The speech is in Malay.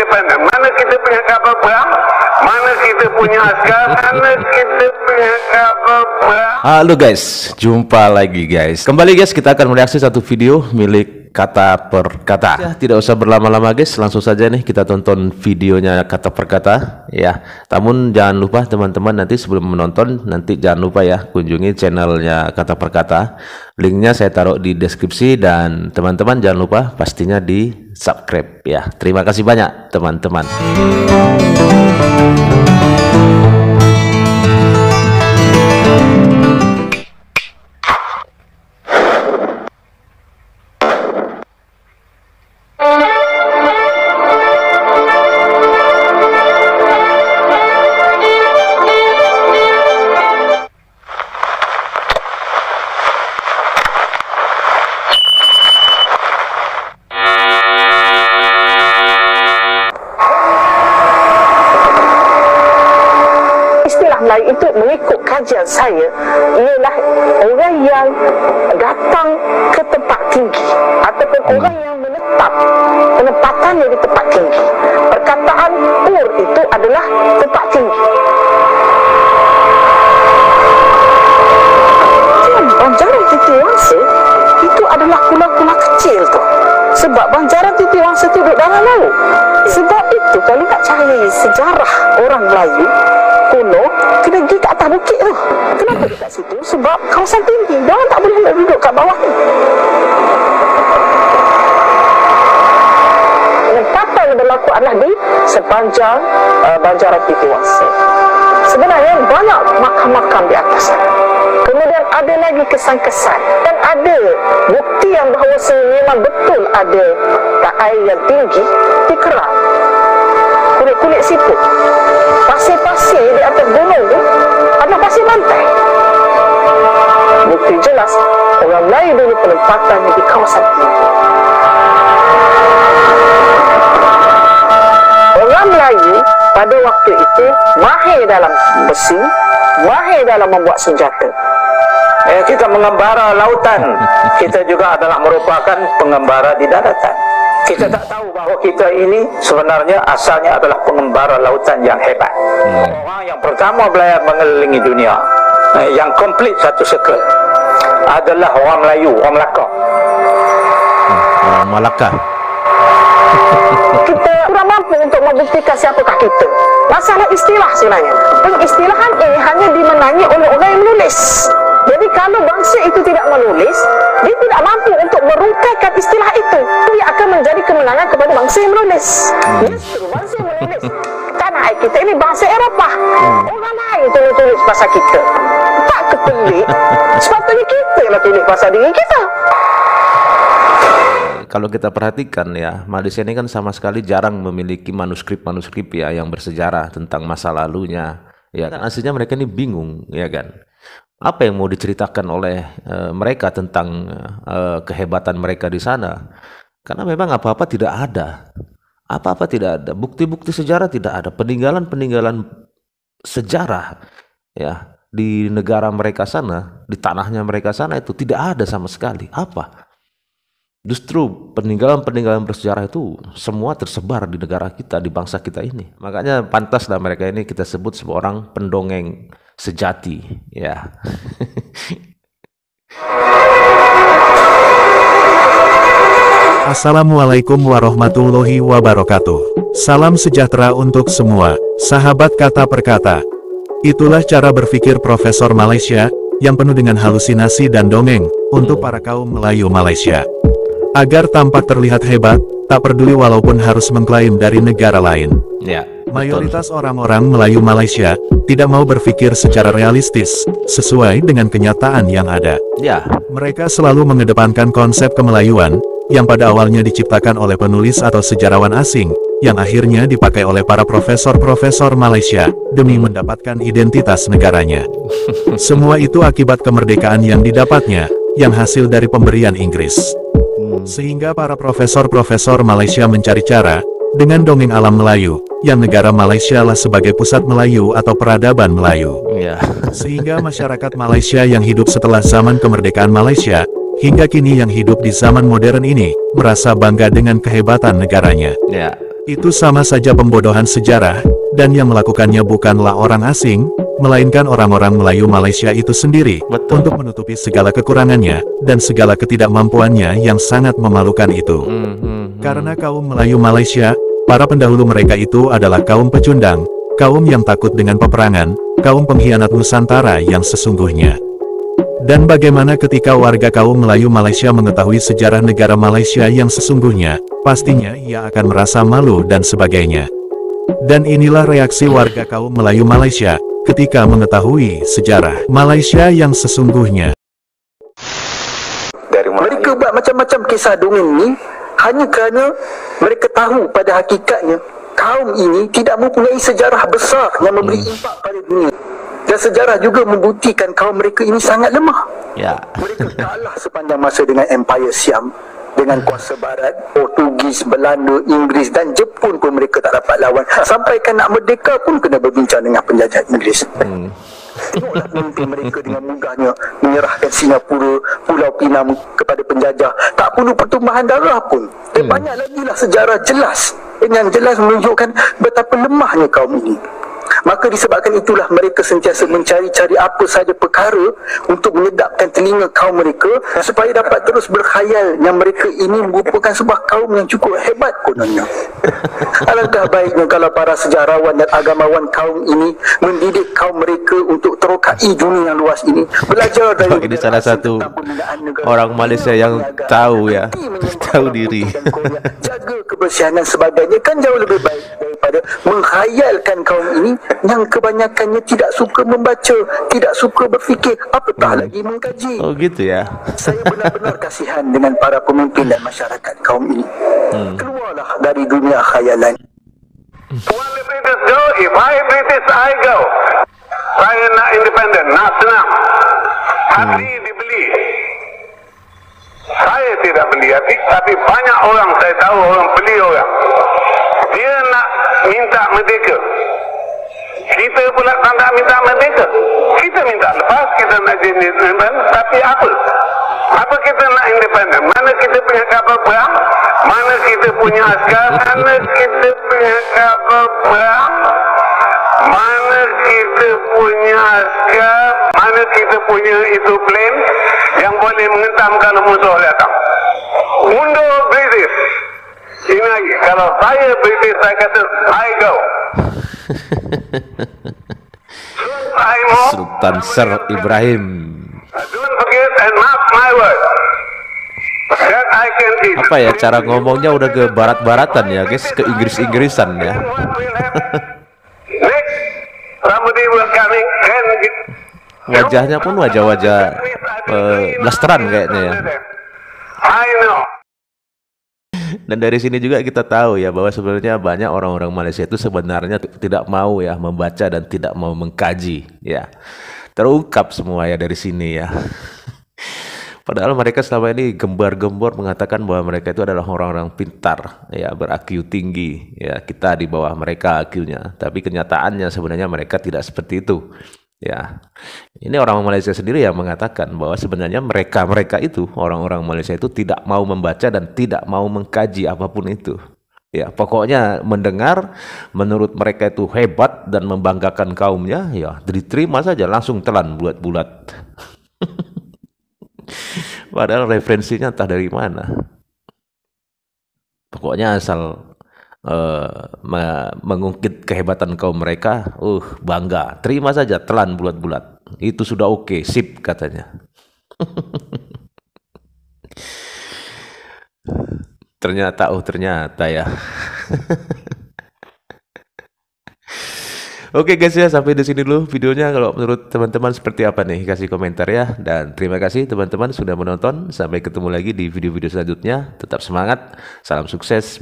independen. Mana kita punya kapal perang, mana kita punya askar, mana kita punya kapal perang. Halo guys, jumpa lagi guys. Kembali guys, kita akan mereaksi satu video milik Kata Per Kata. Ya, tidak usah berlama-lama guys, langsung saja nih kita tonton videonya Kata Per Kata ya. Namun jangan lupa teman-teman, nanti sebelum menonton, nanti jangan lupa ya kunjungi channelnya Kata Per Kata. Linknya saya taruh di deskripsi, dan teman-teman jangan lupa pastinya di subscribe ya. Terima kasih banyak teman-teman. Itu mengikut kajian saya ialah orang yang datang ke tempat tinggi ataupun orang yang menetap penempatannya di tempat tinggi. Perkataan Ur itu adalah tempat tinggi. Banjaran Titiwangsa itu adalah pulau-pulau kecil tu. Sebab Banjaran Titiwangsa itu duduk dalam laut. Sebab itu kalau nak cari sejarah orang Melayu kuno, kena pergi ke atas bukit tu. Kenapa dekat situ? Sebab kawasan tinggi, dia orang tak boleh nak duduk kat bawah ni. Penempatan yang berlaku adalah di sepanjang Banjaran Titiwangsa. Sebenarnya banyak makam-makam di atas sana. Kemudian ada lagi kesan-kesan, dan ada bukti yang bahawa memang betul ada air yang tinggi di Kerang. Kulit-kulit siput, pasir-pasir di atas gunung tu adalah pasir pantai. Bukti jelas orang Melayu dulu penempatan di kawasan tinggi. Orang Melayu pada waktu itu mahir dalam besi, mahir dalam membuat senjata. Kita mengembara lautan, kita juga adalah merupakan pengembara di daratan. Kita tak tahu bahawa kita ini sebenarnya asalnya adalah pengembara lautan yang hebat. Orang yang pertama belayar mengelilingi dunia, yang komplit satu circle, adalah orang Melayu, orang Melaka. Orang Malaka. Kita kurang mampu untuk membuktikan siapakah kita. Masalah istilah sebenarnya. Pengistilahan ini hanya dimenangi oleh orang yang menulis. Jadi kalau bangsa itu tidak menulis, dia tidak mampu untuk merungkaikan istilah itu. Dia akan menjadi kemenangan kepada bangsa yang menulis. Justru bangsa yang menulis, tanah air kita ini bangsa Eropah. Orang lain tulis pasal kita. Tak kepelik. Sepatutnya kita lah tulis pasal diri kita. Kalau kita perhatikan ya, Malaysia ini kan sama sekali jarang memiliki manuskrip-manuskrip ya yang bersejarah tentang masa lalunya. Ya kan, aslinya mereka ini bingung ya kan. Apa yang mau diceritakan oleh mereka tentang kehebatan mereka di sana? Karena memang apa-apa tidak ada. Apa-apa tidak ada. Bukti-bukti sejarah tidak ada. Peninggalan-peninggalan sejarah ya di negara mereka sana, di tanahnya mereka sana itu tidak ada sama sekali. Apa? Justru peninggalan-peninggalan bersejarah itu semua tersebar di negara kita, di bangsa kita ini. Makanya pantaslah mereka ini kita sebut seorang pendongeng sejati ya. Assalamualaikum warahmatullahi wabarakatuh. Salam sejahtera untuk semua sahabat Kata Per Kata. Itulah cara berpikir Profesor Malaysia yang penuh dengan halusinasi dan dongeng untuk para kaum Melayu Malaysia. Agar tampak terlihat hebat, tak peduli walaupun harus mengklaim dari negara lain. Ya, mayoritas orang-orang Melayu Malaysia tidak mau berpikir secara realistis, sesuai dengan kenyataan yang ada. Ya. Mereka selalu mengedepankan konsep kemelayuan, yang pada awalnya diciptakan oleh penulis atau sejarawan asing, yang akhirnya dipakai oleh para profesor-profesor Malaysia, demi mendapatkan identitas negaranya. Semua itu akibat kemerdekaan yang didapatnya, yang hasil dari pemberian Inggris. Sehingga para profesor-profesor Malaysia mencari cara, dengan dongeng alam Melayu, yang negara Malaysia lah sebagai pusat Melayu atau peradaban Melayu. Sehingga masyarakat Malaysia yang hidup setelah zaman kemerdekaan Malaysia, hingga kini yang hidup di zaman modern ini, merasa bangga dengan kehebatan negaranya. Itu sama saja pembodohan sejarah, dan yang melakukannya bukanlah orang asing, melainkan orang-orang Melayu Malaysia itu sendiri, Betul. untuk menutupi segala kekurangannya, dan segala ketidakmampuannya yang sangat memalukan itu. Karena kaum Melayu Malaysia, para pendahulu mereka itu adalah kaum pecundang, kaum yang takut dengan peperangan, kaum pengkhianat Nusantara yang sesungguhnya. Dan bagaimana ketika warga kaum Melayu Malaysia mengetahui sejarah negara Malaysia yang sesungguhnya, pastinya ia akan merasa malu dan sebagainya. Dan inilah reaksi warga kaum Melayu Malaysia, ketika mengetahui sejarah Malaysia yang sesungguhnya. Mereka buat macam-macam kisah dongeng ni hanya kerana mereka tahu pada hakikatnya kaum ini tidak mempunyai sejarah besar yang memberi impak pada dunia. Dan sejarah juga membuktikan kaum mereka ini sangat lemah. Ya. Mereka kalah sepanjang masa dengan Empire Siam, dengan kuasa barat, Portugis, Belanda, Inggeris dan Jepun pun mereka tak dapat lawan. Sampai kan nak merdeka pun kena berbincang dengan penjajah Inggeris. Tengoklah mimpi mereka dengan mudahnya menyerahkan Singapura, Pulau Pinang kepada penjajah. Tak perlu pertumbuhan darah pun. Dan banyak lagi lah sejarah jelas, yang jelas menunjukkan betapa lemahnya kaum ini. Maka disebabkan itulah mereka sentiasa mencari-cari apa saja perkara untuk menyedapkan telinga kaum mereka supaya dapat terus berkhayal yang mereka ini merupakan sebuah kaum yang cukup hebat kononnya. Alangkah baiknya kalau para sejarawan dan agamawan kaum ini mendidik kaum mereka untuk terokai dunia yang luas ini, belajar dari Ini salah satu orang Malaysia yang tahu ya, tahu diri. Jaga kebersihan dan sebagainya kan jauh lebih baik daripada menghayalkan kaum ini yang kebanyakannya tidak suka membaca, tidak suka berfikir, apatah lagi mengkaji. Oh gitu ya. Saya benar-benar kasihan dengan para pemimpin dan masyarakat kaum ini. Keluarlah dari dunia khayalan. When the British go, if I British, I go. Saya nak independen, nak senang. Hati dibeli. Saya tidak beli hati, tapi banyak orang saya tahu orang beli orang. Dia nak minta merdeka. Kita pula tak nak minta merdeka. Kita minta lepas, kita nak jadi independen, tapi apa? Apa kita nak independen? Mana kita punya kapal perang? Mana kita punya askar? Mana kita punya kapal perang? Mana kita punya askar? Mana kita punya itu plane yang boleh mengentam kalau musuh datang? Mundur British. Ini lagi, kalau saya British, saya kata, I go. Sultan Sir Ibrahim. Don't forget and mark my word. That I can eat. Apa ya, cara ngomongnya udah ke barat-baratan ya guys, ke Inggris-Inggrisan ya. Next, somebody will coming and Wajahnya pun wajah-wajah blasteran kayaknya ya. I know. Dan dari sini juga kita tahu ya bahwa sebenarnya banyak orang-orang Malaysia itu sebenarnya tidak mau ya membaca dan tidak mau mengkaji ya. Terungkap semua ya dari sini ya. Padahal mereka selama ini gembar-gembor mengatakan bahwa mereka itu adalah orang-orang pintar ya, ber-IQ tinggi ya, kita di bawah mereka IQ-nya. Tapi kenyataannya sebenarnya mereka tidak seperti itu. Ya, ini orang Malaysia sendiri yang mengatakan bahwa sebenarnya mereka itu orang-orang Malaysia itu tidak mau membaca dan tidak mau mengkaji apapun itu. Ya, pokoknya mendengar menurut mereka itu hebat dan membanggakan kaumnya, ya diterima saja, langsung telan bulat-bulat. Padahal referensinya entah dari mana. Pokoknya asal mengungkit kehebatan kaum mereka, bangga, terima saja, telan bulat-bulat, itu sudah oke, sip katanya. Ternyata ya. Oke guys ya, sampai di sini dulu videonya. Kalau menurut teman-teman seperti apa nih, kasih komentar ya. Dan terima kasih teman-teman sudah menonton. Sampai ketemu lagi di video-video selanjutnya. Tetap semangat, salam sukses.